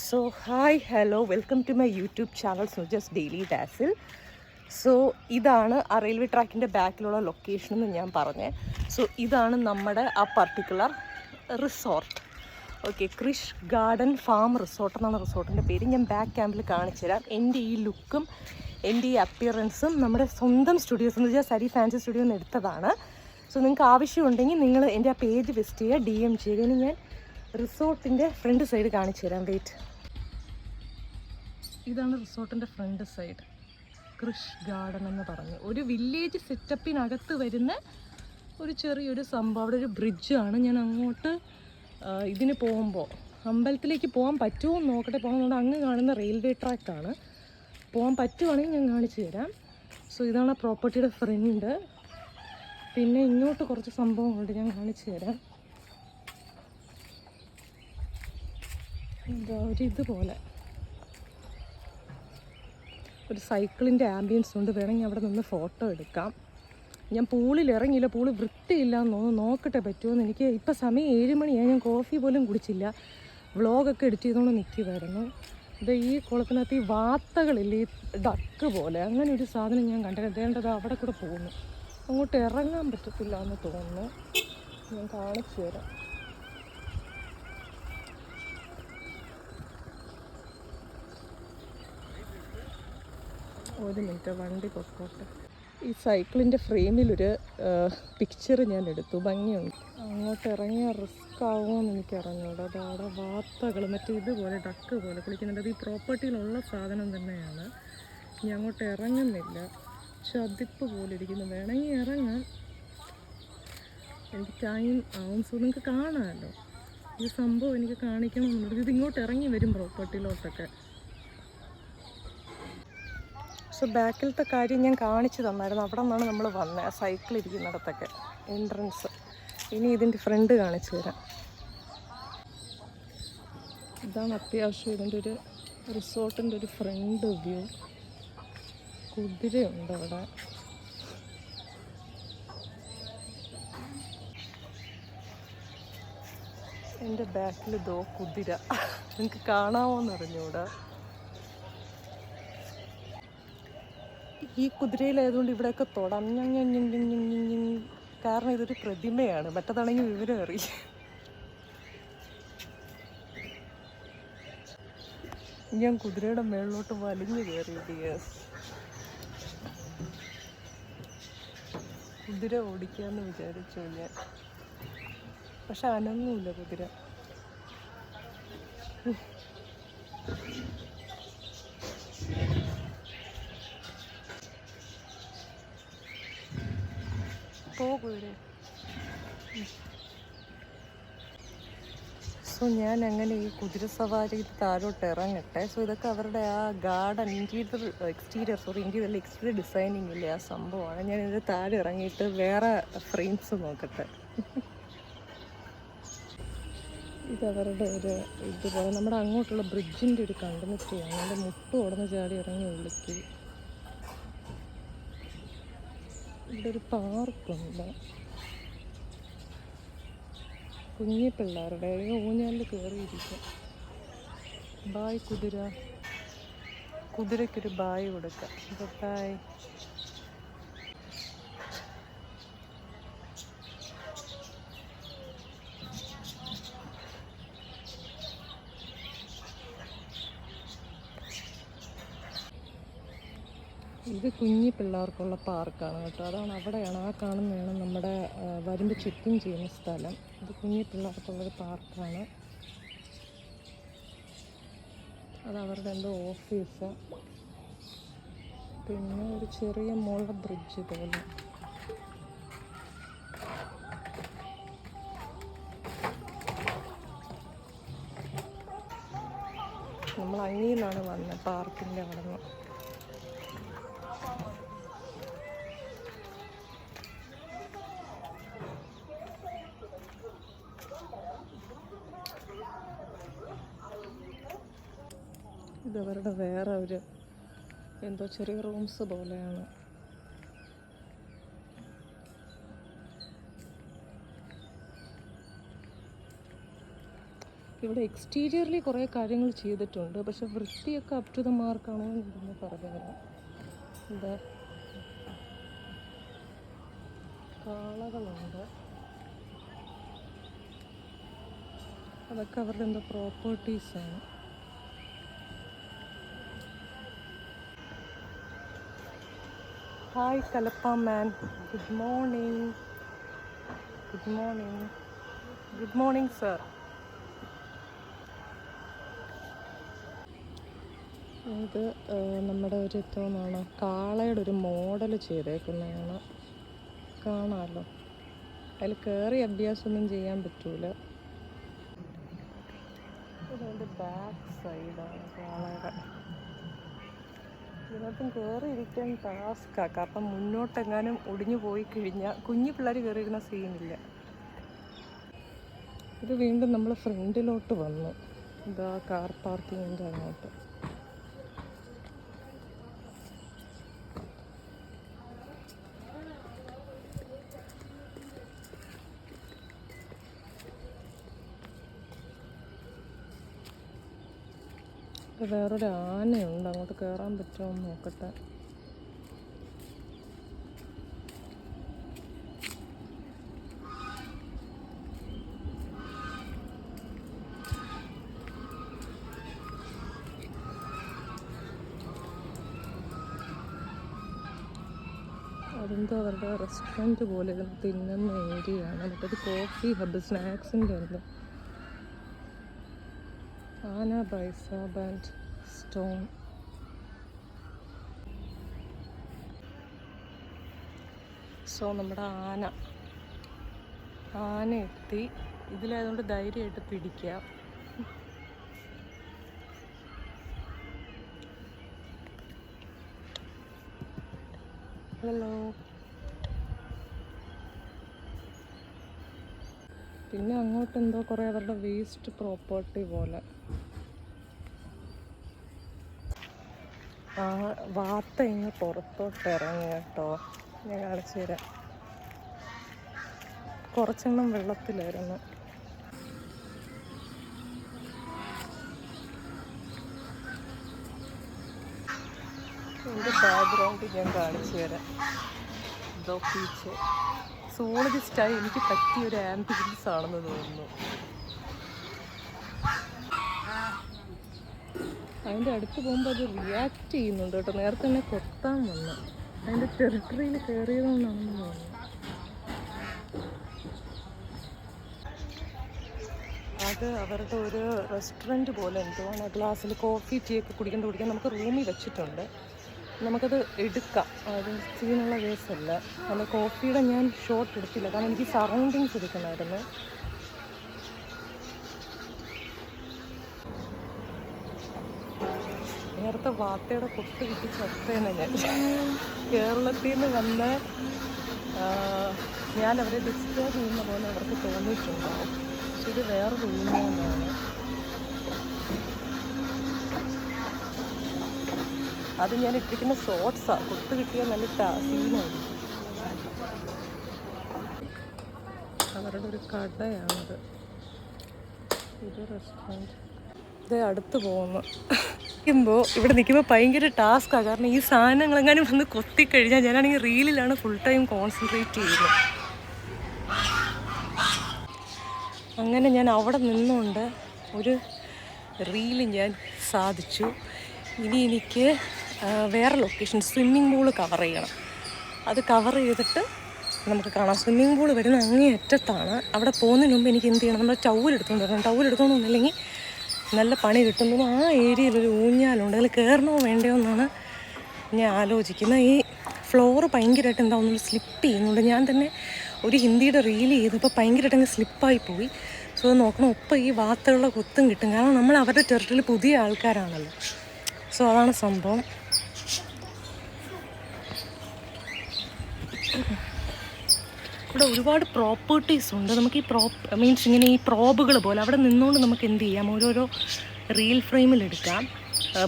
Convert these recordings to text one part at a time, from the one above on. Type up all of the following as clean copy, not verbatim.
So hi hello welcome to my YouTube channel Suja's daily dazzle. So ഇതാണ് ആ railway ട്രാക്കിൻ്റെ ബാക്കിലുള്ള location എന്ന് ഞാൻ പറഞ്ഞത്. സോ ഇതാണ് നമ്മുടെ ആ particular resort. Okay, Krish garden farm resort എന്നാണ് റിസോർട്ടിൻ്റെ പേര്. ഞാൻ ബാക്ക് ക്യാമ്പിൽ കാണിച്ചു തരാം. എൻ്റെ ഈ ലുക്കും എൻ്റെ ഈ അപ്പിയറൻസും നമ്മുടെ സ്വന്തം സ്റ്റുഡിയോസ് എന്ന് വെച്ചാൽ സരി ഫാൻസി സ്റ്റുഡിയോ എന്ന് എടുത്തതാണ്. സോ നിങ്ങൾക്ക് ആവശ്യമുണ്ടെങ്കിൽ നിങ്ങൾ എൻ്റെ ആ പേജ് വിസിറ്റ് ചെയ്യുക, DM ചെയ്യുക. ഇനി ഞാൻ റിസോർട്ടിൻ്റെ ഫ്രണ്ട് സൈഡ് കാണിച്ചു തരാം. വെയിറ്റ്, ഇതാണ് റിസോർട്ടിൻ്റെ ഫ്രണ്ട് സൈഡ്. ക്രിഷ് ഗാർഡൻ എന്ന് പറഞ്ഞ് ഒരു വില്ലേജ് സെറ്റപ്പിനകത്ത് വരുന്ന ഒരു ചെറിയൊരു സംഭവം. അവിടെ ഒരു ബ്രിഡ്ജാണ്. ഞാൻ അങ്ങോട്ട് ഇതിന് പോകുമ്പോൾ അമ്പലത്തിലേക്ക് പോകാൻ പറ്റുമോ എന്ന് നോക്കട്ടെ. പോകുന്നത് അങ്ങ് കാണുന്ന റെയിൽവേ ട്രാക്കാണ്. പോകാൻ പറ്റുവാണെങ്കിൽ ഞാൻ കാണിച്ചു തരാം. സോ ഇതാണ് പ്രോപ്പർട്ടിയുടെ ഫ്രണ്ട്. പിന്നെ ഇങ്ങോട്ട് കുറച്ച് സംഭവങ്ങളുണ്ട്, ഞാൻ കാണിച്ചു തരാം. ഇതുപോലെ ഒരു സൈക്കിളിൻ്റെ ആംബിയൻസ് ഉണ്ട്. വേണമെങ്കിൽ അവിടെ നിന്ന് ഫോട്ടോ എടുക്കാം. ഞാൻ പൂളിൽ ഇറങ്ങിയില്ല, പൂള് വൃത്തിയില്ല എന്ന് തോന്നുന്നു. നോക്കട്ടെ പറ്റുമോയെന്ന്. എനിക്ക് ഇപ്പം സമയം 7 മണിയായി. ഞാൻ കോഫി പോലും കുടിച്ചില്ല. വ്ളോഗൊക്കെ എഡിറ്റ് ചെയ്തുകൊണ്ട് നിൽക്കുമായിരുന്നു. ഇത് ഈ കുളത്തിനകത്ത് ഈ വാത്തകളില്ലേ, ഈ ഡക്ക് പോലെ അങ്ങനെ ഒരു സാധനം ഞാൻ കണ്ടത്. അവിടെ കൂടെ പോകുന്നു. അങ്ങോട്ട് ഇറങ്ങാൻ പറ്റത്തില്ല എന്ന് തോന്നുന്നു. ഞാൻ കാണിച്ചു തരാം. ഒരു മിനിറ്റ്, വണ്ടി പൊക്കോട്ടെ. ഈ സൈക്കിളിൻ്റെ ഫ്രെയിമിലൊരു പിക്ചർ ഞാൻ എടുത്തു, ഭംഗിയുണ്ട്. അങ്ങോട്ട് ഇറങ്ങിയാൽ റിസ്ക് ആവുമോയെന്ന് എനിക്ക് അറിഞ്ഞൂടാ. അത് അവിടെ വാർത്തകൾ മറ്റേ ഇതുപോലെ ഡക്ക് പോലെ കുളിക്കുന്നുണ്ട്. അത് ഈ പ്രോപ്പർട്ടിയിലുള്ള സാധനം തന്നെയാണ്. ഞാൻ അങ്ങോട്ട് ഇറങ്ങുന്നില്ല, ചതിപ്പ് പോലെ ഇരിക്കുന്നു. വേണമെങ്കിൽ ഇറങ്ങാൻ, എനിക്ക് ടൈം ആവും. സോ നിങ്ങൾക്ക് കാണാമല്ലോ ഈ സംഭവം. എനിക്ക് കാണിക്കണമെന്നുണ്ട്. ഇത് ഇങ്ങോട്ട് ഇറങ്ങി വരും പ്രോപ്പർട്ടിയിലോട്ടൊക്കെ. സോ ബാക്കിലത്തെ കാര്യം ഞാൻ കാണിച്ചു തന്നായിരുന്നു. അവിടെ നിന്നാണ് നമ്മൾ വന്നത്, ആ സൈക്കിൾ ഇരിക്കുന്നിടത്തൊക്കെ എൻട്രൻസ്. ഇനി ഇതിൻ്റെ ഫ്രണ്ട് കാണിച്ചു തരാം. ഇതാണ് അത്യാവശ്യം ഇതിൻ്റെ ഒരു റിസോർട്ടിൻ്റെ ഒരു ഫ്രണ്ട് വ്യൂ. കുതിരയുണ്ട് അവിടെ. എൻ്റെ ബാക്കിൽ ഇതോ കുതിര. നിങ്ങൾക്ക് കാണാമോന്ന് അറിഞ്ഞൂടാ. ഈ കുതിരയിലായതുകൊണ്ട് ഇവിടെയൊക്കെ തൊടാം. കാരണം ഇതൊരു പ്രതിമയാണ്. മറ്റതാണെങ്കിൽ വിവരം അറിയാം. ഞാൻ കുതിരയുടെ മേളിലോട്ട് വലിഞ്ഞു കയറി. കുതിര ഓടിക്കാന്ന് വിചാരിച്ചു ഞാൻ, പക്ഷെ അനങ്ങൂല കുതിര. പോകൂരെ. സോ ഞാൻ അങ്ങനെ ഈ കുതിര സവാരി താഴോട്ട് ഇറങ്ങട്ടെ. സോ ഇതൊക്കെ അവരുടെ ആ ഗാർഡൻ എക്സ്റ്റീരിയർ ഡിസൈനിങ് ഇല്ലേ, ആ സംഭവമാണ്. ഞാൻ ഇതിൻ്റെ താഴെ ഇറങ്ങിയിട്ട് വേറെ ഫ്രെയിംസ് നോക്കട്ടെ. ഇതവരുടെ ഒരു ഇതുപോലെ നമ്മുടെ അങ്ങോട്ടുള്ള ബ്രിഡ്ജിൻ്റെ ഒരു കണ്ടിന്യൂറ്റിയാണ്. അതിൻ്റെ മുട്ട് ഉടന്ന് ചാടി ഇറങ്ങി ഉള്ളിക്ക്. ഇവിടെ ഒരു പാർക്കുണ്ട്. കുഞ്ഞി പിള്ളേരുടെ ഊഞ്ഞാലിൽ കയറിയിരിക്കും. ബായ് കുതിര. കുതിരയ്ക്കൊരു ബായ് കൊടുക്കാം. ബായ്. ഇത് കുഞ്ഞി പിള്ളേർക്കുള്ള പാർക്കാണ് കേട്ടോ. അതാണ് അവിടെയാണ്, ആ കാണുന്നതാണ് നമ്മുടെ വരുമ്പോൾ ചെക്കിങ് ചെയ്യുന്ന സ്ഥലം. ഇത് കുഞ്ഞി പിള്ളേർക്കുള്ളൊരു പാർക്കാണ്. അതവരുടെ എന്തോ ഓഫീസ്. പിന്നെ ഒരു ചെറിയ മുള ബ്രിഡ്ജ് പോലെ. നമ്മൾ അങ്ങയിൽ നിന്നാണ് വന്നത്, പാർക്കിൻ്റെ അവിടെ നിന്ന്. ഇതവരുടെ വേറെ ഒരു എന്തോ ചെറിയ റൂംസ് പോലെയാണ്. ഇവിടെ എക്സ്റ്റീരിയറിൽ കുറേ കാര്യങ്ങൾ ചെയ്തിട്ടുണ്ട്, പക്ഷെ വൃത്തിയൊക്കെ അപ് ടു ദ മാർക്കാണോ എന്ന് പറഞ്ഞില്ല. എന്താ കാളകളുണ്ട്, അതൊക്കെ അവരുടെ എന്തോ പ്രോപ്പർട്ടീസാണ്. ഹായ് കലപ്പ man, good morning. Good morning. Good morning sir. ഇത് നമ്മുടെ ഒരു എത്തോന്നാണ് കാളയുടെ ഒരു മോഡൽ ചെയ്തേക്കുന്നതാണ്, കാണാമല്ലോ. അതിൽ കയറി അഭ്യാസമൊന്നും ചെയ്യാൻ പറ്റൂല. ഇതിൻ്റെ ബാക്ക് സൈഡാണ് കാളയുടെ. ഇതിനകത്തും കയറി ഇരിക്കാൻ ടാസ്ക്കാണ്, കാരണം മുന്നോട്ടെങ്ങാനും ഒടിഞ്ഞു പോയി കഴിഞ്ഞാൽ കുഞ്ഞു പിള്ളേർ കയറിയിരുന്ന സീനില്ല. ഇത് വീണ്ടും നമ്മൾ ഫ്രണ്ടിലോട്ട് വന്നു, ഇതാ കാർ പാർക്കിങ്ങിൻ്റെ അങ്ങോട്ട്. വേറൊരു ആനയുണ്ട്, അങ്ങോട്ട് കയറാൻ പറ്റുമോ എന്ന് നോക്കട്ടെ. അതെന്തോ അവരുടെ റെസ്റ്റോറൻറ്റ് പോലെ തിന്നുന്ന ഏരിയയാണ്. മറ്റേത് കോഫി ഹബ് സ്നാക്സിൻ്റെ ഉണ്ട്. ആന ബൈസ ബാൻഡ് സ്റ്റോൺ. സോ നമ്മുടെ ആന എത്തി. ഇതിലായതുകൊണ്ട് ധൈര്യമായിട്ട് പിടിക്കാം. ഹലോ. പിന്നെ അങ്ങോട്ട് എന്തോ കുറേ അവരുടെ വേസ്റ്റ് പ്രോപ്പർട്ടി പോലെ. വാത്ത ഇങ്ങ് പുറത്തോട്ട് ഇറങ്ങി കേട്ടോ, ഞാൻ കാണിച്ചു തരാം. കുറച്ചെണ്ണം വെള്ളത്തിലായിരുന്നു. എൻ്റെ ബാക്ക്ഗ്രൗണ്ട് ഞാൻ കാണിച്ചു തരാം. ഇതോ പീച്ച് സോളജിസ്റ്റായി എനിക്ക് പറ്റിയൊരു ആംബിയൻസ് ആണെന്ന് തോന്നുന്നു. അതിൻ്റെ അടുത്ത് പോകുമ്പോൾ അത് റിയാക്ട് ചെയ്യുന്നുണ്ട് കേട്ടോ. നേരത്തെ തന്നെ കൊത്താൻ വന്നു, അതിൻ്റെ ടെറിട്ടറിയിൽ കയറിയതുകൊണ്ടാണെന്ന് തോന്നുന്നു. അത് അവരുടെ ഒരു റെസ്റ്റോറൻറ്റ് പോലെ എന്തോന്ന്. ഗ്ലാസ്സിൽ കോഫി ടീ ഒക്കെ കുടിക്കാൻ നമുക്ക് റൂമിൽ വെച്ചിട്ടുണ്ട്. നമുക്കത് എടുക്കാം, അത് സീനുള്ള കേസല്ല. അല്ല, കോഫിയുടെ ഞാൻ ഷോട്ട് എടുത്തില്ല, കാരണം എനിക്ക് സറൗണ്ടിങ്സ് എടുക്കണമായിരുന്നു. നേരത്തെ വാത്തയുടെ കൊട്ട് കിട്ടി ചത്തേനെ ഞാൻ. കേരളത്തിൽ നിന്ന് വന്ന് ഞാൻ അവരെ ഡിസ്റ്റർബ് ചെയ്യുന്ന പോലെ അവർക്ക് തോന്നിയിട്ടുണ്ടാവും. പക്ഷെ ഇത് വേറൊരു ഊഞ്ഞാലാണ്. അത് ഞാൻ ഇട്ടിരിക്കുന്ന ഷോർട്സാണ്. കൊട്ട് കിട്ടിയാൽ നല്ല സീനായിരിക്കും. അവരുടെ ഒരു കടയാണത്. ഇത് റെസ്റ്റോറൻറ്റ്. ഇത് അടുത്ത് പോകുന്നു. ഇവിടെ നിൽക്കുമ്പോൾ ഭയങ്കര ടാസ്ക്കാണ്, കാരണം ഈ സാധനങ്ങളെങ്ങാനും വന്ന് കൊത്തിക്കഴിഞ്ഞാൽ ഞാനാണെങ്കിൽ റീലിലാണ് ഫുൾ ടൈം കോൺസെൻട്രേറ്റ് ചെയ്യുന്നത്. അങ്ങനെ ഞാൻ അവിടെ നിന്നുകൊണ്ട് ഒരു റീല് ഞാൻ സാധിച്ചു. ഇനി എനിക്ക് വേറെ ലൊക്കേഷൻ സ്വിമ്മിംഗ് പൂള് കവർ ചെയ്യണം. അത് കവർ ചെയ്തിട്ട് നമുക്ക് കാണാം. സ്വിമ്മിംഗ് പൂള് വരുന്ന അങ്ങേ അറ്റത്താണ്. അവിടെ പോകുന്നതിന് മുമ്പ് എനിക്ക് എന്ത് ചെയ്യണം, നമ്മൾ ടൗവലെടുത്തുകൊണ്ട് വരണം. ടൗവലെടുത്തുകൊണ്ട് വന്നില്ലെങ്കിൽ നല്ല പണി കിട്ടുന്നു. ആ ഏരിയയിലൊരു ഊഞ്ഞാലുണ്ട്, അതിൽ കയറണോ വേണ്ടയോ എന്നാണ് ഞാൻ ആലോചിക്കുന്നത്. ഈ ഫ്ലോറ് ഭയങ്കരമായിട്ട് എന്താവുന്നു, സ്ലിപ്പ് ചെയ്യുന്നുണ്ട്. ഞാൻ തന്നെ ഒരു ഹിന്ദിയുടെ റീൽ ചെയ്തപ്പോൾ ഭയങ്കരമായിട്ട് അങ്ങ് സ്ലിപ്പായി പോയി. സോ നോക്കണം, ഒപ്പം ഈ വാർത്തകളുടെ കൊത്തും കിട്ടും, കാരണം നമ്മൾ അവരുടെ ടെറിട്ടറിയിൽ പുതിയ ആൾക്കാരാണല്ലോ. സോ അതാണ് സംഭവം. ഇവിടെ ഒരുപാട് പ്രോപ്പർട്ടീസ് ഉണ്ട്. നമുക്ക് ഈ മീൻസ് ഇങ്ങനെ ഈ പ്രോബുകൾ പോലെ അവിടെ നിന്നുകൊണ്ട് നമുക്ക് എന്ത് ചെയ്യാം, ഓരോരോ റീൽ ഫ്രെയിമിൽ എടുക്കാം.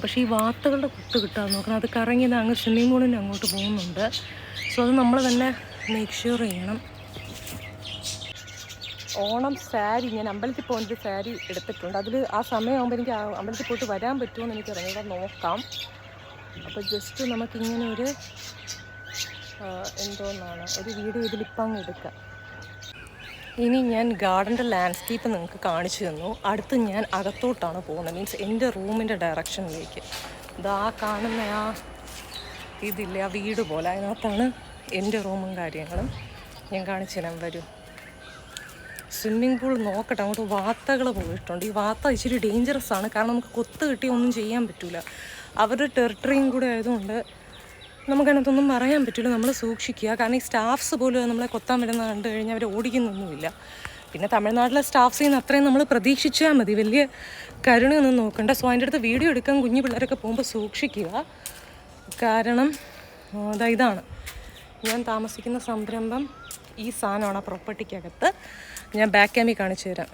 പക്ഷേ ഈ വാർത്തകളുടെ കുത്ത് കിട്ടാൻ നോക്കണം. അത് കറങ്ങിയത് അങ്ങ് സ്വിമ്മിംഗ് പൂളിൻ്റെ അങ്ങോട്ട് പോകുന്നുണ്ട്. സോ അത് നമ്മൾ തന്നെ മേക്ക് ഷ്യൂർ ചെയ്യണം. ഓണം സാരി ഞാൻ അമ്പലത്തിൽ പോകുന്നൊരു സാരി എടുത്തിട്ടുണ്ട്. അതിൽ ആ സമയമാകുമ്പോൾ എനിക്ക് അമ്പലത്തിൽ പോയിട്ട് വരാൻ പറ്റുമെന്ന് എനിക്കറിയാം. നോക്കാം. അപ്പോൾ ജസ്റ്റ് നമുക്കിങ്ങനെ ഒരു എന്തോന്നാണ് ഒരു വീഡിയോ ഇതിലിപ്പം അങ്ങ് എടുക്കാം. ഇനി ഞാൻ ഗാർഡൻ്റെ ലാൻഡ്സ്കേപ്പ് നിങ്ങൾക്ക് കാണിച്ചു തന്നു. അടുത്ത് ഞാൻ അകത്തോട്ടാണ് പോകുന്നത്, മീൻസ് എൻ്റെ റൂമിൻ്റെ ഡയറക്ഷനിലേക്ക്. ഇതാ കാണുന്ന ആ ഇതില്ല, ആ വീട് പോലെ, അതിനകത്താണ് എൻ്റെ റൂമും കാര്യങ്ങളും. ഞാൻ കാണിച്ചു തരാൻ വരൂ. സ്വിമ്മിംഗ് പൂൾ നോക്കട്ടെ. അങ്ങോട്ട് വാത്തകൾ പോയിട്ടുണ്ട്. ഈ വാത്ത ഇച്ചിരി ഡേഞ്ചറസ് ആണ്, കാരണം നമുക്ക് കൊത്ത് കിട്ടി ഒന്നും ചെയ്യാൻ പറ്റില്ല. അവരുടെ ടെറിട്ടറിയും കൂടെ ആയതുകൊണ്ട് നമുക്കതിനകത്തൊന്നും പറയാൻ പറ്റില്ല. നമ്മൾ സൂക്ഷിക്കുക. കാരണം ഈ സ്റ്റാഫ്സ് പോലും നമ്മളെ കൊത്താൻ വരുന്ന കണ്ടു കഴിഞ്ഞാൽ അവർ ഓടിക്കുന്നൊന്നുമില്ല. പിന്നെ തമിഴ്നാട്ടിലെ സ്റ്റാഫ്സിൽ നിന്ന് അത്രയും നമ്മൾ പ്രതീക്ഷിച്ചാൽ മതി, വലിയ കരുണയൊന്നും നോക്കണ്ട. സോ അതിൻ്റെ അടുത്ത് വീഡിയോ എടുക്കാൻ കുഞ്ഞു പിള്ളേരൊക്കെ പോകുമ്പോൾ സൂക്ഷിക്കുക. കാരണം ഇതാണ് ഞാൻ താമസിക്കുന്ന സംരംഭം. ഈ സാധനമാണ് ആ പ്രോപ്പർട്ടിക്കകത്ത്. ഞാൻ ബാക്ക് ക്യാമിൽ കാണിച്ചു തരാം.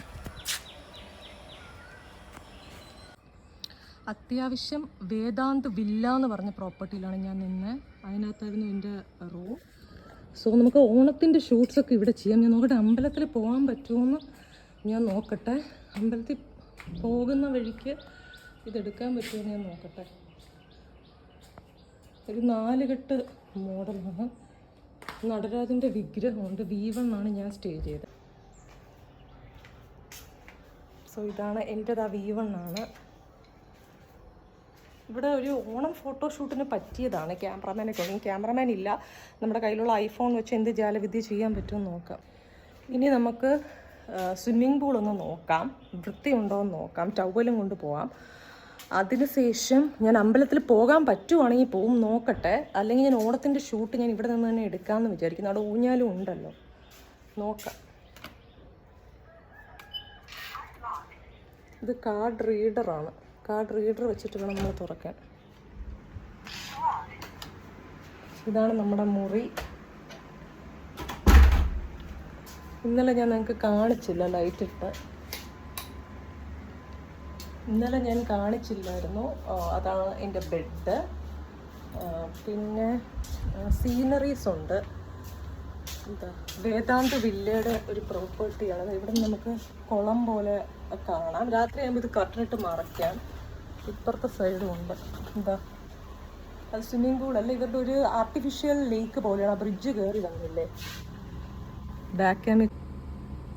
അത്യാവശ്യം വേദാന്ത് വില്ല എന്ന് പറഞ്ഞ പ്രോപ്പർട്ടിയിലാണ് ഞാൻ നിന്നത്. അതിനകത്തായിരുന്നു എൻ്റെ റൂം. സോ നമുക്ക് ഓണത്തിൻ്റെ ഷൂട്ട്സൊക്കെ ഇവിടെ ചെയ്യാം. ഞാൻ നോക്കട്ടെ അമ്പലത്തിൽ പോകാൻ പറ്റുമോയെന്ന് ഞാൻ നോക്കട്ടെ. അമ്പലത്തിൽ പോകുന്ന വഴിക്ക് ഇതെടുക്കാൻ പറ്റുമോ ഞാൻ നോക്കട്ടെ. ഒരു 4 കെട്ട് മോഡലാണ്. നടരാജൻ്റെ വിഗ്രഹമുണ്ട്. V1 ആണ് ഞാൻ സ്റ്റേ ചെയ്തത്. സോ ഇതാണ് എൻ്റെത്. ആ V1 ആണ്. ഇവിടെ ഒരു ഓണം ഫോട്ടോഷൂട്ടിന് പറ്റിയതാണ്. ക്യാമറാമാനൊക്കെ ഉണ്ടെങ്കിൽ, ക്യാമറാമാൻ ഇല്ല. നമ്മുടെ കയ്യിലുള്ള ഐഫോൺ വെച്ച് എന്ത് ജാലവിദ്യ ചെയ്യാൻ പറ്റുമെന്ന് നോക്കാം. ഇനി നമുക്ക് സ്വിമ്മിംഗ് പൂളൊന്ന് നോക്കാം, വൃത്തിയുണ്ടോ എന്ന് നോക്കാം. ടവലും കൊണ്ട് പോവാം. അതിനുശേഷം ഞാൻ അമ്പലത്തിൽ പോകാൻ പറ്റുവാണെങ്കിൽ പോവും, നോക്കട്ടെ. അല്ലെങ്കിൽ ഞാൻ ഓണത്തിൻ്റെ ഷൂട്ട് ഞാൻ ഇവിടെ നിന്ന് തന്നെ എടുക്കാമെന്ന് വിചാരിക്കുന്നു. അവിടെ ഊഞ്ഞാലും ഉണ്ടല്ലോ, നോക്കാം. ഇത് കാർഡ് റീഡറാണ്. കാർഡ് റീഡർ വെച്ചിട്ട് വേണം നമ്മൾ തുറക്കാൻ. ഇതാണ് നമ്മുടെ മുറി. ഇന്നലെ ഞാൻ നിങ്ങൾക്ക് കാണിച്ചില്ല ലൈറ്റ് ഇട്ട്. ഇന്നലെ ഞാൻ കാണിച്ചില്ലായിരുന്നു. അതാണ് എൻ്റെ ബെഡ്. പിന്നെ സീനറീസ് ഉണ്ട്. എന്താ വേദാന്ത് വില്ലയുടെ ഒരു പ്രോപ്പർട്ടിയാണ്. ഇവിടെ നമുക്ക് കുളം പോലെ കാണാം. രാത്രി ആകുമ്പോൾ ഇത് കർട്ടനിട്ട് മറയ്ക്കാം. ഇപ്പുറത്തെ സൈഡും ഉണ്ട്. എന്താ അത് സ്വിമ്മിംഗ് പൂളല്ല, ഇവരുടെ ഒരു ആർട്ടിഫിഷ്യൽ ലേക്ക് പോലെയാണ്. ആ ബ്രിഡ്ജ് കയറി വന്നില്ലേ ബാക്ക് ക്യാമിൽ.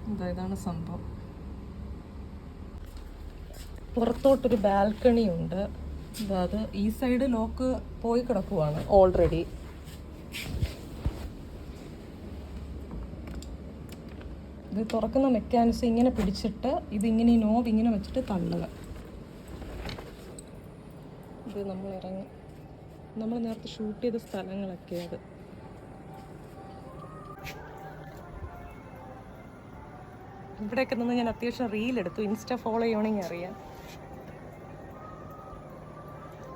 എന്താ ഇതാണ് സംഭവം. പുറത്തോട്ടൊരു ബാൽക്കണി ഉണ്ട്. അത് ഈ സൈഡ് ലോക്ക് പോയി കിടക്കുവാണ് ഓൾറെഡി. ഇത് തുറക്കുന്ന മെക്കാനിസം ഇങ്ങനെ പിടിച്ചിട്ട് ഇതിങ്ങനെ ഈ നോബ് ഇങ്ങനെ വെച്ചിട്ട് തള്ളുക. ഇത് നമ്മൾ ഇറങ്ങി നമ്മൾ നേരത്തെ ഷൂട്ട് ചെയ്ത സ്ഥലങ്ങളൊക്കെ അത്. ഇവിടെയൊക്കെ നിന്ന് ഞാൻ അത്യാവശ്യം റീലെടുത്തു. ഇൻസ്റ്റ ഫോളോ ചെയ്യണമെങ്കിൽ അറിയാം.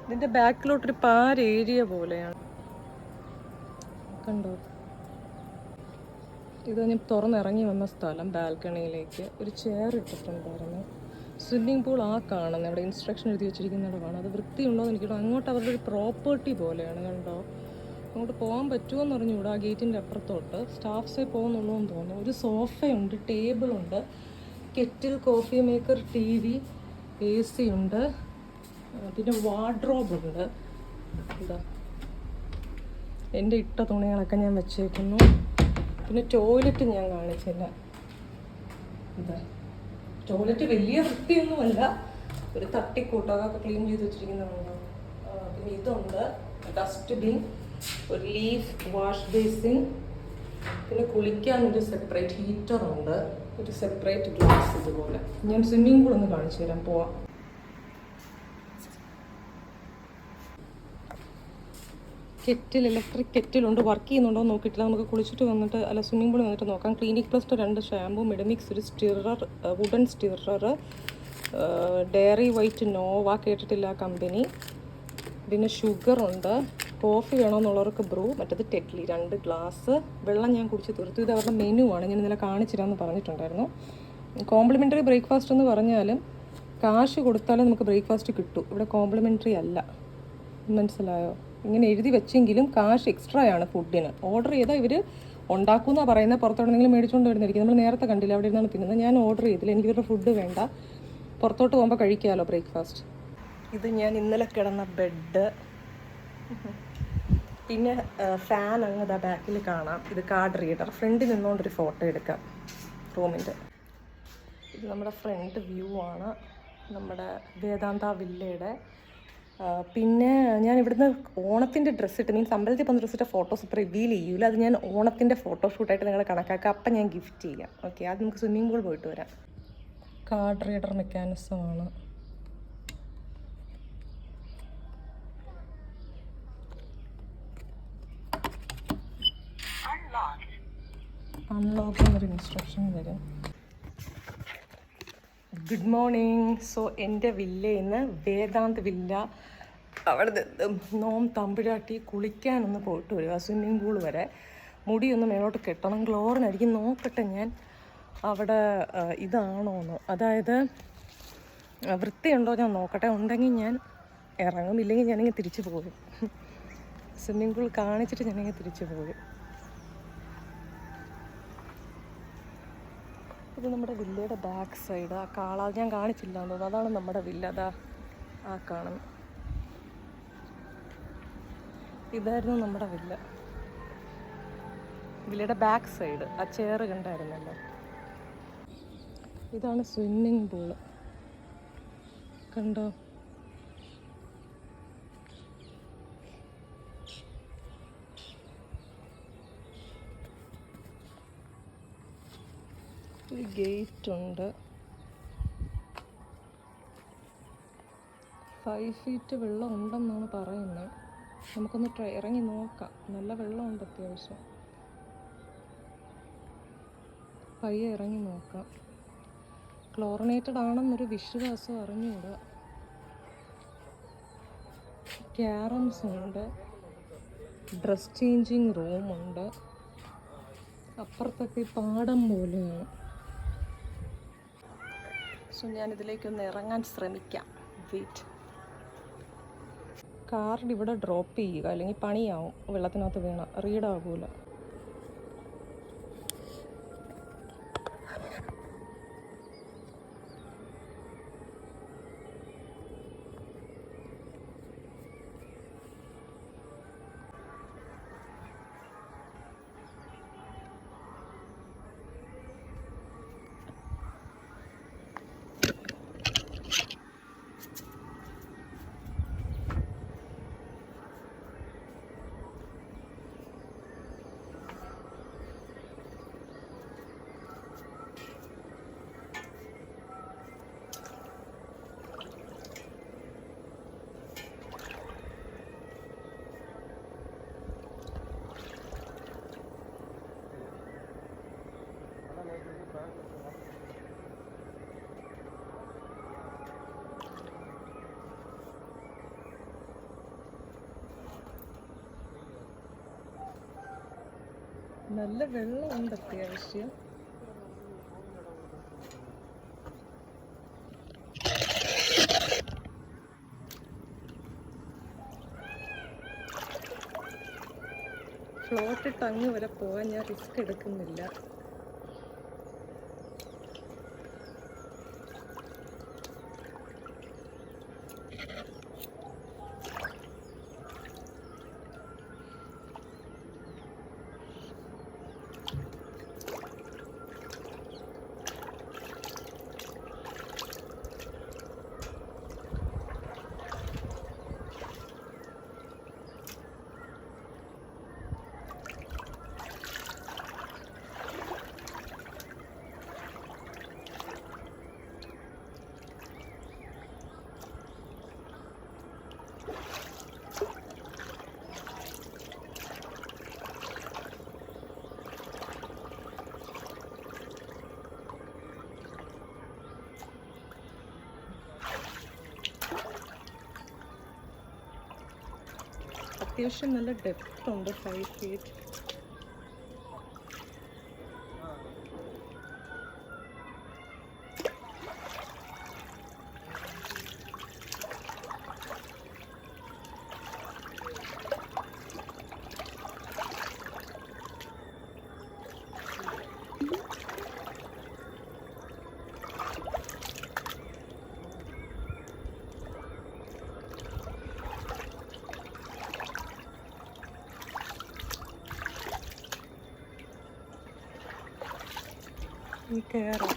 ഇതിൻ്റെ ബാക്കിലോട്ടൊരു പാര ഏരിയ പോലെയാണ്, കണ്ടോ. ഇത് ഞാൻ തുറന്നിറങ്ങി വന്ന സ്ഥലം. ബാൽക്കണിയിലേക്ക് ഒരു ചെയർ ഇട്ടിട്ടുണ്ടായിരുന്നു. സ്വിമ്മിംഗ് പൂൾ ആ കാണുന്നത്, അവിടെ ഇൻസ്ട്രക്ഷൻ എഴുതി വെച്ചിരിക്കുന്നിടം കാണാം. അത് വൃത്തിയുണ്ടോ എന്ന് എനിക്കിവിടെ. അങ്ങോട്ട് അവരുടെ ഒരു പ്രോപ്പർട്ടി പോലെയാണ്, കണ്ടോ. അങ്ങോട്ട് പോകാൻ പറ്റുമോ എന്ന് പറഞ്ഞുകൂടാ. ആ ഗേറ്റിൻ്റെ അപ്പുറത്തോട്ട് സ്റ്റാഫ്സേ പോകുന്നുള്ളൂ എന്ന് തോന്നുന്നു. ഒരു സോഫയുണ്ട്, ടേബിളുണ്ട്, kettle, coffee maker, TV, AC ഉണ്ട്, പിന്നെ വാർഡ്രോബ് ഉണ്ട്. ഇതാ എൻ്റെ ഇട്ട തുണികളൊക്കെ ഞാൻ വെച്ചേക്കുന്നു. പിന്നെ ടോയ്ലറ്റ് ഞാൻ കാണിച്ചില്ല. എന്താ ടോയ്ലറ്റ് വലിയ വൃത്തിയൊന്നുമല്ല, ഒരു തട്ടിക്കൂട്ടൊക്കെ ക്ലീൻ ചെയ്ത് വെച്ചിരിക്കുന്നതുണ്ടോ. പിന്നെ ഇതുണ്ട്, ഡസ്റ്റ്ബിൻ, ഒരു ലീഫ് വാഷ് ബേസിൻ, പിന്നെ കുളിക്കാനൊരു സെപ്പറേറ്റ് ഹീറ്ററുണ്ട്, ഒരു സെപ്പറേറ്റ് ഗ്ലാസ്. ഇതുപോലെ ഞാൻ സ്വിമ്മിംഗ് പൂൾ ഒന്ന് കാണിച്ചു തരാം. പോവാം. Kettle, electric കെറ്റിലുണ്ട്. വർക്ക് ചെയ്യുന്നുണ്ടോ എന്ന് നോക്കിയിട്ടില്ല. നമുക്ക് കുളിച്ചിട്ട് വന്നിട്ട് അല്ല സ്വിമ്മിംഗ് പൂളിൽ വന്നിട്ട് നോക്കാം. ക്ലിനിക് പ്ലസ് 2 ഷാമ്പു, മെഡമിക്സ് ഒരു stirrer, wooden stirrer, dairy white Nova, കേട്ടിട്ടില്ല ആ കമ്പനി. പിന്നെ ഷുഗറുണ്ട്. കോഫി വേണമെന്നുള്ളവർക്ക് ബ്രൂ, മറ്റേത് ടെറ്റ്ലി, 2 ഗ്ലാസ്. വെള്ളം ഞാൻ കുടിച്ച് തീർത്തു. ഇത് അവരുടെ മെനു ആണ്, ഞാൻ ഇന്നലെ കാണിച്ചിരാന്ന് പറഞ്ഞിട്ടുണ്ടായിരുന്നു. കോംപ്ലിമെൻ്ററി ബ്രേക്ക്ഫാസ്റ്റ് എന്ന് പറഞ്ഞാലും കാശ് കൊടുത്താലും നമുക്ക് ബ്രേക്ക്ഫാസ്റ്റ് കിട്ടും. ഇവിടെ കോംപ്ലിമെൻ്ററി അല്ല, മനസ്സിലായോ. ഇങ്ങനെ എഴുതി വെച്ചെങ്കിലും കാശ് എക്സ്ട്രാ ആണ് ഫുഡിന്. ഓർഡർ ചെയ്താൽ ഇവർ ഉണ്ടാക്കുമെന്നാണ് പറയുന്നത്. പുറത്തോടെന്തെങ്കിലും മേടിച്ചുകൊണ്ട് വരുന്നതായിരിക്കും. നമ്മൾ നേരത്തെ കണ്ടില്ല, അവിടെ ഇരുന്നാണ് തിന്നുന്നത്. ഞാൻ ഓർഡർ ചെയ്തില്ല, എനിക്കിവരുടെ ഫുഡ് വേണ്ട. പുറത്തോട്ട് പോകുമ്പോൾ കഴിക്കാമല്ലോ ബ്രേക്ക്ഫാസ്റ്റ്. ഇത് ഞാൻ ഇന്നലെ കിടന്ന ബെഡ്, പിന്നെ ഫാൻ അങ്ങ് ദാ ബാക്കിൽ കാണാം. ഇത് കാർഡ് റീഡർ. ഫ്രണ്ടിൽ നിന്നുകൊണ്ടൊരു ഫോട്ടോ എടുക്കാം റൂമിൻ്റെ. ഇത് നമ്മുടെ ഫ്രണ്ട് വ്യൂ ആണ്, നമ്മുടെ വേദാന്ത വില്ലയുടെ. പിന്നെ ഞാൻ ഇവിടുന്ന് ഓണത്തിൻ്റെ ഡ്രസ്സ് ഇട്ട്, മീൻസ് അമ്പലത്തിൽ പോകുന്ന ഡ്രസ്സിൻ്റെ ഫോട്ടോസ് ഇപ്പോൾ റിവീൽ ചെയ്യൂല. അത് ഞാൻ ഓണത്തിൻ്റെ ഫോട്ടോഷൂട്ടായിട്ട് നിങ്ങൾ കണക്കാക്കുക. അപ്പം ഞാൻ ഗിഫ്റ്റ് ചെയ്യാം. ഓക്കെ, അത് നമുക്ക് സ്വിമ്മിംഗ് പൂൾ പോയിട്ട് വരാം. കാർഡ് റീഡർ മെക്കാനിസമാണ്. അൺലോക്ക് എന്നൊരു ഇൻസ്ട്രക്ഷൻ വരും. Good morning. സോ എൻ്റെ വില്ലയിൽ നിന്ന് വേദാന്ത് വില്ല, അവിടെ നോം തമ്പുരാട്ടി കുളിക്കാനൊന്ന് പോയിട്ട് വരിക, സ്വിമ്മിംഗ് പൂൾ വരെ. മുടിയൊന്ന് മേലോട്ട് കെട്ടണം, ക്ലോറിനായിരിക്കും. നോക്കട്ടെ ഞാൻ അവിടെ ഇതാണോന്ന്, അതായത് വൃത്തിയുണ്ടോ ഞാൻ നോക്കട്ടെ. ഉണ്ടെങ്കിൽ ഞാൻ ഇറങ്ങും, ഇല്ലെങ്കിൽ ഞാനിങ്ങനെ തിരിച്ചു പോകും. സ്വിമ്മിംഗ് പൂൾ കാണിച്ചിട്ട് ഞാനിങ്ങനെ തിരിച്ചു പോകും. ഇത് നമ്മുടെ വില്ലയുടെ ബാക്ക് സൈഡ്. ആ കാള ഞാൻ കാണിച്ചില്ല എന്ന് തോന്നുന്നു, അതാണ് നമ്മുടെ വില്ല. അതാ ആ കാണുന്നു, ഇതായിരുന്നു നമ്മുടെ വില്ല. വില്ലയുടെ ബാക്ക് സൈഡ് ആ ചെയർ കണ്ടായിരുന്നല്ലോ. ഇതാണ് സ്വിമ്മിംഗ് പൂള്, കണ്ടോ? ഒരു ഗേറ്റ് ഉണ്ട്. 5 ഫീറ്റ് വെള്ളം ഉണ്ടെന്നാണ് പറയുന്നത്. നമുക്കൊന്ന് ഇറങ്ങി നോക്കാം. നല്ല വെള്ളമുണ്ട് അത്യാവശ്യം. പയ്യെ ഇറങ്ങി നോക്കാം. ക്ലോറിനേറ്റഡ് ആണെന്നൊരു വിശ്വാസം, അറിഞ്ഞുകൂടാ. ക്യാരംസ് ഉണ്ട്, ഡ്രസ് ചേഞ്ചിങ് റൂമുണ്ട്. അപ്പുറത്തൊക്കെ പാടം പോലെയാണ്. സോ ഞാനിതിലേക്കൊന്ന് ഇറങ്ങാൻ ശ്രമിക്കാം. വെയിറ്റ്. കാർഡ് ഇവിടെ ഡ്രോപ്പ് ചെയ്യുക, അല്ലെങ്കിൽ പണിയാവും. വെള്ളത്തിനകത്ത് വീണ റീഡാകൂല. നല്ല വെള്ളമുണ്ട് അത്യാവശ്യം. ഫ്ലോട്ടിട്ട് അങ്ങ് വരെ പോകാൻ ഞാൻ റിസ്ക് എടുക്കുന്നില്ല. അത്യാവശ്യം നല്ല ഡെപ്ത് ഉണ്ട്, 5 ഫീറ്റ്. ഇനി കയറാം.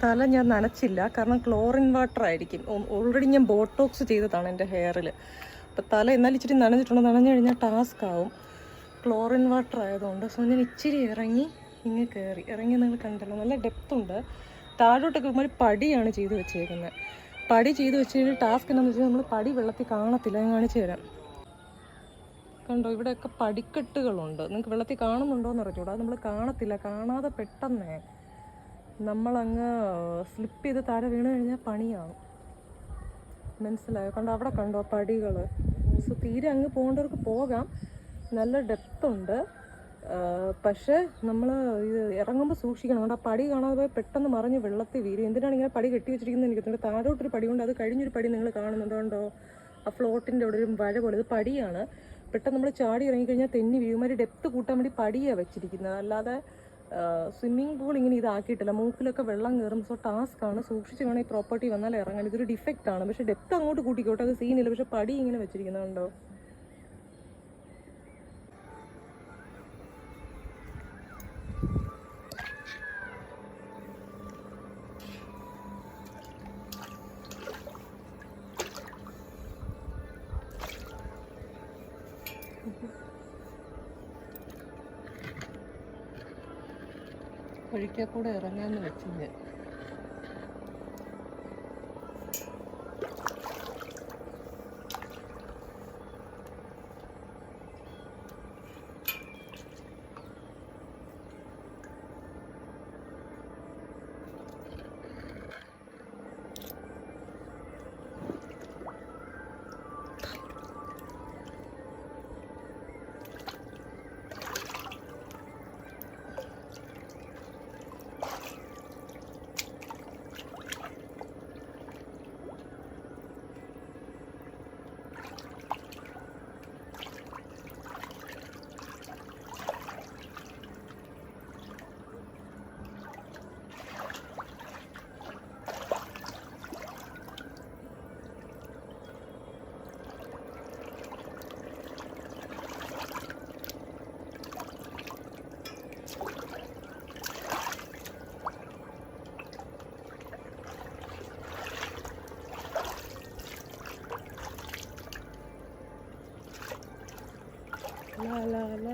തല ഞാൻ നനച്ചില്ല, കാരണം ക്ലോറിൻ വാട്ടർ ആയിരിക്കും. ഓൾറെഡി ഞാൻ ബോട്ടോക്സ് ചെയ്തതാണ് എൻ്റെ ഹെയറിൽ. അപ്പോൾ തല എന്നാലും ഇച്ചിരി നനഞ്ഞിട്ടുണ്ട്. നനഞ്ഞു കഴിഞ്ഞാൽ ടാസ്ക് ആവും, ക്ലോറിൻ വാട്ടർ ആയതുകൊണ്ട്. സോ ഞാൻ ഇച്ചിരി ഇറങ്ങി ഇറങ്ങി നിങ്ങൾ കണ്ടല്ലോ, നല്ല ഡെപ്ത് ഉണ്ട്. താഴോട്ടൊക്കെ ഒരു പടിയാണ് ചെയ്ത് വെച്ചേക്കുന്നത്. പടി ചെയ്ത് വെച്ച് ടാസ്ക് എന്താണെന്ന് വെച്ചാൽ നമ്മൾ പടി വെള്ളത്തിൽ കാണത്തില്ല. ഞാൻ കാണിച്ചു തരാം. കണ്ടോ, ഇവിടെയൊക്കെ പടിക്കെട്ടുകളുണ്ട്. നിങ്ങൾക്ക് വെള്ളത്തിൽ കാണുന്നുണ്ടോയെന്ന് അറിഞ്ഞൂടാ. അത് നമ്മൾ കാണത്തില്ല. കാണാതെ പെട്ടെന്ന് നമ്മളങ്ങ് സ്ലിപ്പ് ചെയ്ത് താഴെ വീണ് കഴിഞ്ഞാൽ പണിയാവും. മനസ്സിലായോ? കണ്ടോ, അവിടെ കണ്ടോ പടികൾ. സോ തീരെ അങ്ങ് പോകേണ്ടവർക്ക് പോകാം, നല്ല ഡെപ്ത് ഉണ്ട്. പക്ഷേ നമ്മൾ ഇത് ഇറങ്ങുമ്പോൾ സൂക്ഷിക്കണം. അതുകൊണ്ട് ആ പടി കാണാതെ പോയി പെട്ടെന്ന് മറിഞ്ഞ് വെള്ളത്തിൽ വീഴും. എന്തിനാണ് ഇങ്ങനെ പടി കെട്ടി വെച്ചിരിക്കുന്നത് എനിക്ക് തോന്നുന്നു. താഴോട്ടൊരു പടി കൊണ്ട് അത് കഴിഞ്ഞൊരു പടി നിങ്ങൾ കാണുന്നുണ്ടോ? ആ ഫ്ലോട്ടിൻ്റെ അവിടെ ഒരു വഴ പോലെ, ഇത് പടിയാണ്. പെട്ടെന്ന് നമ്മൾ ചാടി ഇറങ്ങിക്കഴിഞ്ഞാൽ തെന്നി വീഴും. ഒരു ഡെപ്ത് കൂട്ടാൻ വേണ്ടി പടിയാണ് വെച്ചിരിക്കുന്നത്, അല്ലാതെ സ്വിമ്മിംഗ് പൂൾ ഇങ്ങനെ ഇതാക്കിയിട്ടില്ല. മൂക്കിലൊക്കെ വെള്ളം കയറും. സോ ടാസ്ക് ആണ്, സൂക്ഷിച്ച് വേണം ഈ പ്രോപ്പർട്ടി വന്നാൽ ഇറങ്ങാൻ. ഇതൊരു ഡിഫക്റ്റ് ആണ്. പക്ഷേ ഡെപ്ത് അങ്ങോട്ട് കൂട്ടിക്കോട്ടെ, അത് സീനില്ല. പക്ഷെ പടി ഇങ്ങനെ വെച്ചിരിക്കുന്നുണ്ടോ? ഒഴിക്കൽ കൂടെ ഇറങ്ങാമെന്ന് വെച്ചില്ല. La la la.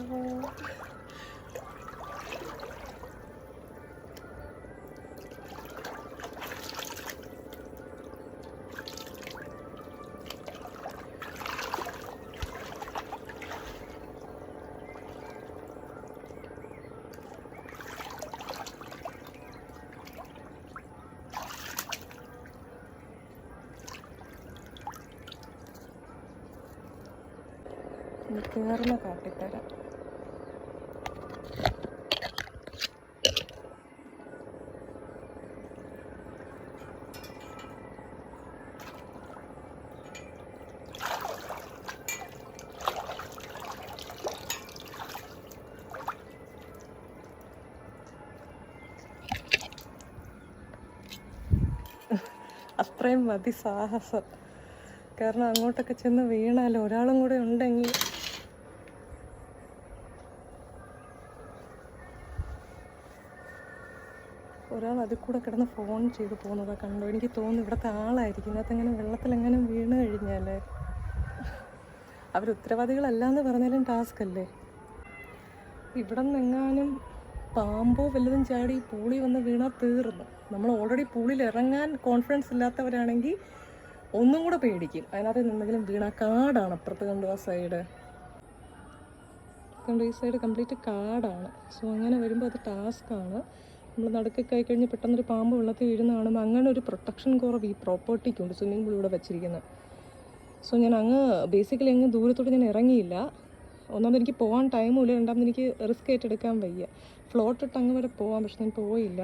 കയറുന്ന കാട്ടിത്തരാം. അത്രയും മതി സാഹസം. കാരണം അങ്ങോട്ടൊക്കെ ചെന്ന് വീണാലോ, ഒരാളും കൂടെ ഉണ്ടെങ്കിൽ. ഒരാൾ അതിൽ കൂടെ കിടന്ന് ഫോൺ ചെയ്ത് പോകുന്നതാണ് കണ്ടോ. എനിക്ക് തോന്നുന്നു ഇവിടുത്തെ ആളായിരിക്കും. ഇതിനകത്തെങ്ങനെ വെള്ളത്തിലെങ്ങനെ വീണ് കഴിഞ്ഞാൽ അവർ ഉത്തരവാദികളല്ലാന്ന് പറഞ്ഞാലും ടാസ്ക് അല്ലേ. ഇവിടെ നിന്നെങ്ങാനും പാമ്പോ വല്ലതും ചാടി പൂളി വന്ന് വീണാൽ തീർന്നു. നമ്മൾ ഓൾറെഡി പൂളിൽ ഇറങ്ങാൻ കോൺഫിഡൻസ് ഇല്ലാത്തവരാണെങ്കിൽ ഒന്നും കൂടെ പേടിക്കും. അതിനകത്ത് നിന്നെങ്കിലും വീണ. കാടാണ് അപ്പുറത്ത് കണ്ടു, ആ സൈഡ് കണ്ടു. ഈ സൈഡ് കംപ്ലീറ്റ് കാടാണ്. സോ അങ്ങനെ വരുമ്പോൾ അത് ടാസ്ക്കാണ്. നമ്മൾ നടുക്കൊക്കെ ആയിക്കഴിഞ്ഞ് പെട്ടെന്നൊരു പാമ്പ് വെള്ളത്തിൽ വീഴുന്ന കാണുമ്പോൾ അങ്ങനെ ഒരു പ്രൊട്ടക്ഷൻ കുറവ് ഈ പ്രോപ്പർട്ടിക്കുണ്ട്, സ്വിമ്മിംഗ് പൂൾ ഇവിടെ വെച്ചിരിക്കുന്നത്. സോ ഞാൻ ബേസിക്കലി അങ്ങ് ദൂരത്തോട്ട് ഞാൻ ഇറങ്ങിയില്ല. ഒന്നാമത് എനിക്ക് പോകാൻ ടൈമുമില്ല, രണ്ടാമത് എനിക്ക് റിസ്ക് ഏറ്റെടുക്കാൻ വയ്യ. ഫ്ലോട്ട് ഇട്ട് അങ്ങ് വരെ പോവാം, പക്ഷെ ഞാൻ പോയില്ല.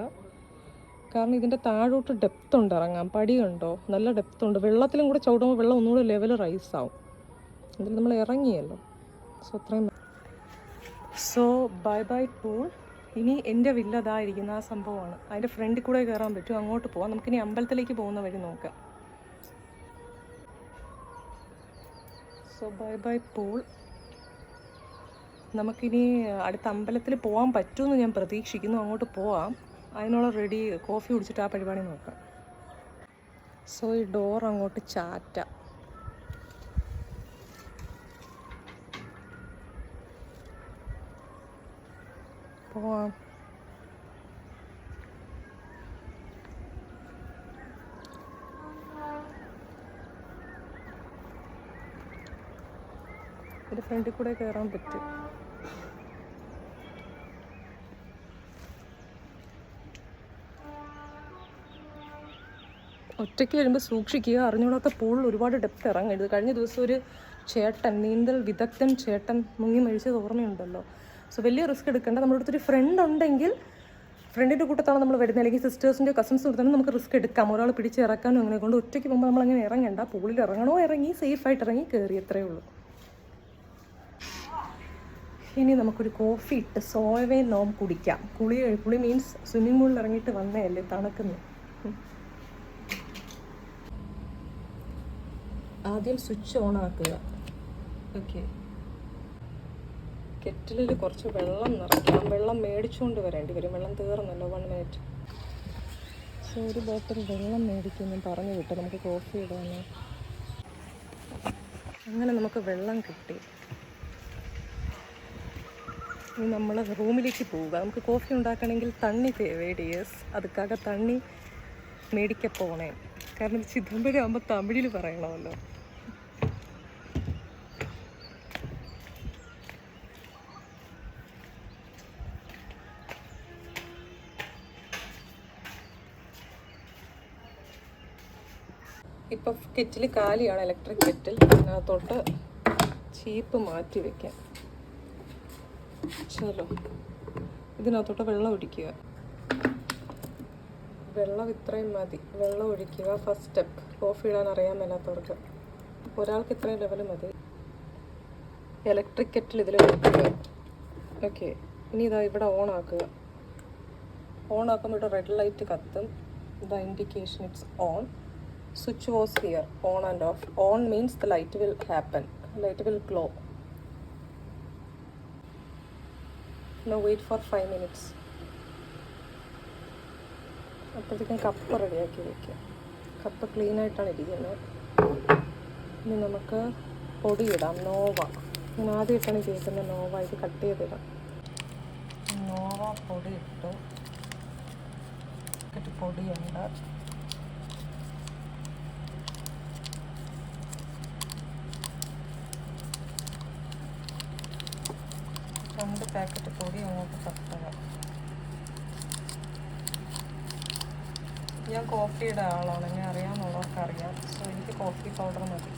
കാരണം ഇതിൻ്റെ താഴോട്ട് ഡെപ്ത് ഉണ്ട് ഇറങ്ങാൻ. പടിയുണ്ടോ, നല്ല ഡെപ്ത് ഉണ്ട്. വെള്ളത്തിലും കൂടെ ചവിടുമ്പോൾ വെള്ളം ഒന്നുകൂടെ ലെവൽ റൈസ് ആവും. എന്നിട്ട് നമ്മൾ ഇറങ്ങിയല്ലോ. സോ അത്രയും. So bye bye pool. ഇനി എൻ്റെ വില്ല അതായിരിക്കുന്ന ആ സംഭവമാണ്. അതിൻ്റെ ഫ്രണ്ടിൽ കൂടെ കയറാൻ പറ്റും, അങ്ങോട്ട് പോവാം. നമുക്കിനി അമ്പലത്തിലേക്ക് പോകുന്ന വഴി നോക്കാം. So bye bye pool. നമുക്കിനി അടുത്ത അമ്പലത്തിൽ പോകാൻ പറ്റുമെന്ന് ഞാൻ പ്രതീക്ഷിക്കുന്നു. അങ്ങോട്ട് പോവാം. അതിനുള്ള റെഡി കോഫി കുടിച്ചിട്ട് ആ പരിപാടി നോക്കാം. സോ ഈ ഡോർ അങ്ങോട്ട് ചാറ്റ. പോവാം. ഇതിൻ്റെ ഫ്രണ്ടിൽ കൂടെ കയറാൻ പറ്റും. ഒറ്റയ്ക്ക് വരുമ്പോൾ സൂക്ഷിക്കുക. അറിഞ്ഞുകൂടാത്ത പൂളിൽ ഒരുപാട് ഡെപ്ത് ഇറങ്ങരുത്. കഴിഞ്ഞ ദിവസം ഒരു ചേട്ടൻ, നീന്തൽ വിദഗ്ധൻ ചേട്ടൻ മുങ്ങി മരിച്ചത് ഓർമ്മയുണ്ടല്ലോ. സോ വലിയ റിസ്ക് എടുക്കേണ്ട. നമ്മുടെ അടുത്തൊരു ഫ്രണ്ട് ഉണ്ടെങ്കിൽ ഫ്രണ്ടിൻ്റെ കൂട്ടത്താണ് നമ്മൾ വരുന്നത്, അല്ലെങ്കിൽ സിസ്റ്റേഴ്സിൻ്റെ കസിൻസ് കൊടുത്താലും നമുക്ക് റിസ്ക് എടുക്കാം. ഒരാൾ പിടിച്ചിറക്കാനും അങ്ങനെ കൊണ്ട് ഒറ്റയ്ക്ക് പോകുമ്പോൾ നമ്മളങ്ങനെ ഇറങ്ങണ്ട. പൂളിൽ ഇറങ്ങണോ ഇറങ്ങി, സേഫായിട്ട് ഇറങ്ങി കയറി, അത്രയേ ഉള്ളൂ. ഇനി നമുക്കൊരു കോഫി ഇട്ട് സോയവേ നോം കുടിക്കാം. കുളി മീൻസ് സ്വിമ്മിംഗ് പൂളിൽ ഇറങ്ങിയിട്ട് വന്നതല്ലേ, തണുക്കുന്നു. ആദ്യം സ്വിച്ച് ഓൺ ആക്കുക. ഓക്കെ, കെറ്റിലിൽ കുറച്ച് വെള്ളം നിറയ്ക്കണം. വെള്ളം മേടിച്ചുകൊണ്ട് വരേണ്ടി വരും. വെള്ളം തീർന്നല്ലോ, 1 മിനിറ്റ്. സോ ഒരു ബോട്ടിൽ വെള്ളം മേടിക്കുന്നു പറഞ്ഞു വിട്ടു. നമുക്ക് കോഫി ഇടാനോ. അങ്ങനെ നമുക്ക് വെള്ളം കിട്ടി. ഇനി നമ്മൾ റൂമിലേക്ക് പോവുക. നമുക്ക് കോഫി ഉണ്ടാക്കണമെങ്കിൽ തണ്ണി വേടിയേഴ്സ്. അതുക്കാകെ തണ്ണി മേടിക്കപ്പോണേ. കാരണം ചിദംബരം ആകുമ്പോൾ തമിഴിൽ പറയണമല്ലോ. ഇപ്പം കെറ്റിൽ കാലിയാണ്, ഇലക്ട്രിക് കെറ്റിൽ. അതിനകത്തോട്ട് ചീപ്പ് മാറ്റി വയ്ക്കാം. ചലോ, ഇതിനകത്തോട്ട് വെള്ളം ഒഴിക്കുക. വെള്ളം ഇത്രയും മതി. വെള്ളം ഒഴിക്കുക. First step. കോഫി ഇടാൻ അറിയാൻ മേലാത്തവർക്ക് ഒരാൾക്ക് ഇത്രയും ലെവൽ മതി. ഇലക്ട്രിക് കെറ്റിൽ ഇതിൽ വെക്കുക. ഓക്കെ, ഇനി ഇതാ ഇവിടെ ഓൺ ആക്കുക. ഓൺ ആക്കുമ്പോൾ ഇവിടെ റെഡ് ലൈറ്റ് കത്തും. The indication it's on. Switch was here, on and off. On means the light will happen. Light will glow. Now wait for 5 minutes. അപ്പോഴത്തേക്കും കപ്പ് റെഡിയാക്കി വയ്ക്കുക. കപ്പ് ക്ലീൻ ആയിട്ടാണ് ഇരിക്കുന്നത്. ഇനി നമുക്ക് പൊടിയിടാം. നോവ. ഞാൻ ആദ്യമായിട്ടാണ് കേൾക്കുന്നത് നോവ. ഇത് കട്ട് ചെയ്തിടാം. നോവ പൊടി ഇട്ടു. പൊടിയുണ്ട്. രണ്ട് പാക്കറ്റ് പൊടി അങ്ങോട്ട് തട്ടുക. ഞാൻ കോഫിയുടെ ആളാണ്, എന്നെ അറിയാമെന്നുള്ളവർക്ക് അറിയാം. സോ എനിക്ക് കോഫി പൗഡർ മതി.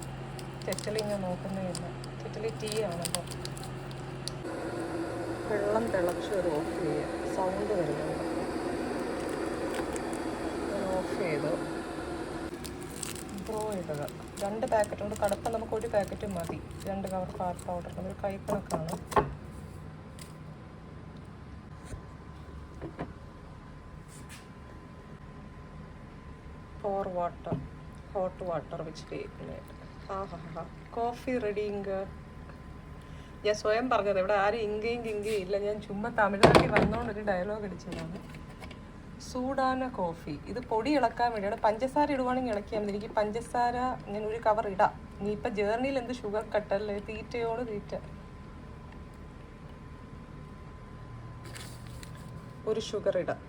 തെറ്റലി ഞാൻ നോക്കുന്നേയില്ല. തെറ്റലി ടീ ആണല്ലോ. വെള്ളം തിളച്ച് ഒരു ഓഫ് ചെയ്യുക. സൗണ്ട് വരുന്നുണ്ട്. ഞാൻ ഓഫ് ചെയ്തു. ബ്രോ ഇടുക. 2 പാക്കറ്റ് ഉണ്ട്. കടുപ്പം നമുക്ക് 1 പാക്കറ്റ് മതി. 2 കവർ പാൽ പൗഡർ. ഒരു കൈക്കണക്കാണ്. Pour water, hot water which we made. Coffee റെഡിങ്. ഞാൻ സ്വയം പറഞ്ഞത്, ഇവിടെ ആരും ഇങ്കയും ഇല്ല. ഞാൻ ചുമ്മാ തമിഴ്നാട്ടിൽ വന്നുകൊണ്ടൊരു ഡയലോഗ് അടിച്ചതാണ്. സൂഡാന കോഫി. ഇത് പൊടി ഇളക്കാൻ വേണ്ടി. അവിടെ പഞ്ചസാര ഇടുവാണെങ്കിൽ ഇളക്കിയാൽ മതി. എനിക്ക് പഞ്ചസാര ഞാൻ ഒരു കവർ ഇടാം. നീ ഇപ്പം ജേർണിയിൽ എന്ത് ഷുഗർ കട്ടല്ലേ, തീറ്റയോട് തീറ്റ. ഒരു ഷുഗർ ഇടാം.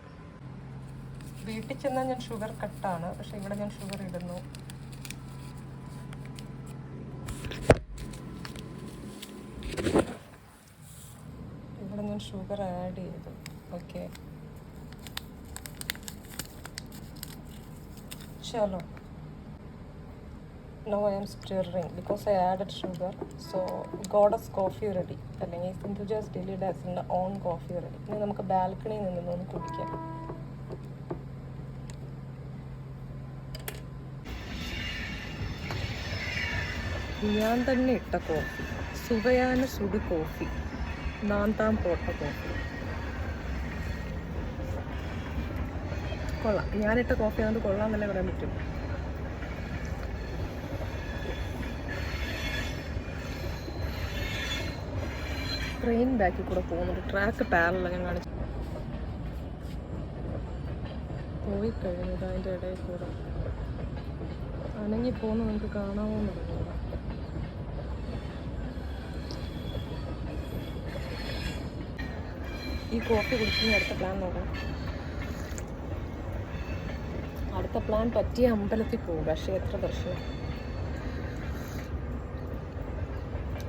വീട്ടിൽ ചെന്നാൽ ഞാൻ ഷുഗർ കട്ടാണ്, പക്ഷെ ഇവിടെ ഞാൻ ഷുഗർ ഇടുന്നു. ഇവിടെ ഞാൻ ഷുഗർ ആഡ് ചെയ്തു. Okay, Chalo. Now I am stirring because I added sugar. So Goddess coffee ready. അല്ലെങ്കിൽ സിന്ധുജാസ് ഡെയിലി ഡാസിൻ്റെ ഓൺ കോഫി റെഡി. ഇനി നമുക്ക് ബാൽക്കണിയിൽ നിന്നൊന്ന് കുടിക്കാം. ഞാൻ തന്നെ ഇട്ട കോഫി, സുവയാന സുഡു കോഫി, നാന്താം പോട്ട കോഫി. കൊള്ളാം. ഞാനിട്ട കോഫി അതുകൊണ്ട് കൊള്ളാം എന്നല്ലേ പറയാൻ പറ്റും. ട്രെയിൻ ബാക്കിൽ കൂടെ പോകുന്നുണ്ട്. ട്രാക്ക് പാരലല്ല ഞാൻ കാണിച്ചു. പോയി കഴിഞ്ഞത് അതിൻ്റെ ഇടയിൽ കൂടെ അനങ്ങി പോകുന്ന നമുക്ക് കാണാമോ എന്നറിയില്ല. ഈ കോഫി കുടിക്കുന്ന അടുത്ത പ്ലാൻ നോക്കണം. അടുത്ത പ്ലാൻ പറ്റിയ അമ്പലത്തിൽ പോകും. പക്ഷേ എത്ര ദർശനം.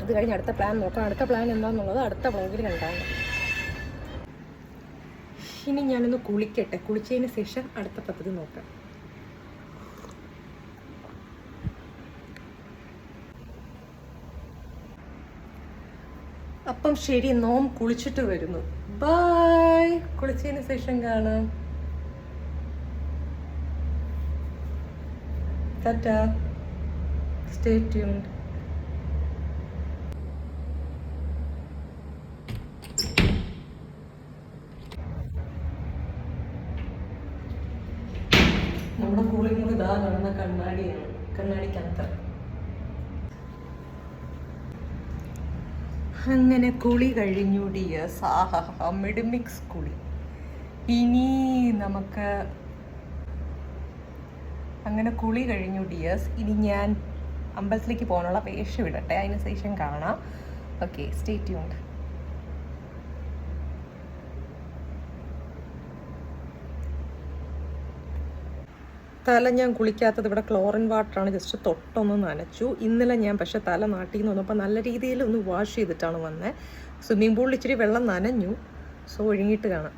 അത് കഴിഞ്ഞ് അടുത്ത പ്ലാൻ നോക്കാം. അടുത്ത പ്ലാൻ എന്താണെന്നുള്ളത് അടുത്ത വ്ളോഗിൽ കണ്ടാണ്. ഇനി ഞാനൊന്ന് കുളിക്കട്ടെ. കുളിച്ചതിന് ശേഷം അടുത്ത പദ്ധതി നോക്കാം. അപ്പം ശരി, നോം കുളിച്ചിട്ട് വരുന്നു. ബൈ. കുളിച്ചതിന് ശേഷം കാണാം. ടാറ്റാ. Stay tuned. നമ്മുടെ കൂളിംഗ് ഇതാ കാണുന്ന കണ്ണാടിയാണ്. കണ്ണാടിക്കകത്ത് അങ്ങനെ കുളി കഴിഞ്ഞു ഡിയേഴ്സ്. ആഹാ, മിഡ്മിക്സ് കുളി. ഇനി നമുക്ക് അങ്ങനെ കുളി കഴിഞ്ഞു ഡിയേഴ്സ്. ഇനി ഞാൻ അമ്പലത്തിലേക്ക് പോകാനുള്ള വേഷം ഇടട്ടെ. അതിന് ശേഷം കാണാം. Okay, stay tuned. തല ഞാൻ കുളിക്കാത്തത് ഇവിടെ ക്ലോറിൻ വാട്ടറാണ്. ജസ്റ്റ് തൊട്ടൊന്ന് നനച്ചു. ഇന്നലെ ഞാൻ പക്ഷേ തല നാട്ടിൽ നിന്ന് വന്നപ്പോൾ നല്ല രീതിയിൽ ഒന്ന് വാഷ് ചെയ്തിട്ടാണ് വന്നത്. സ്വിമ്മിംഗ് പൂളിൽ ഇച്ചിരി വെള്ളം നനഞ്ഞു. സോ ഒഴുങ്ങിയിട്ട് കാണാം.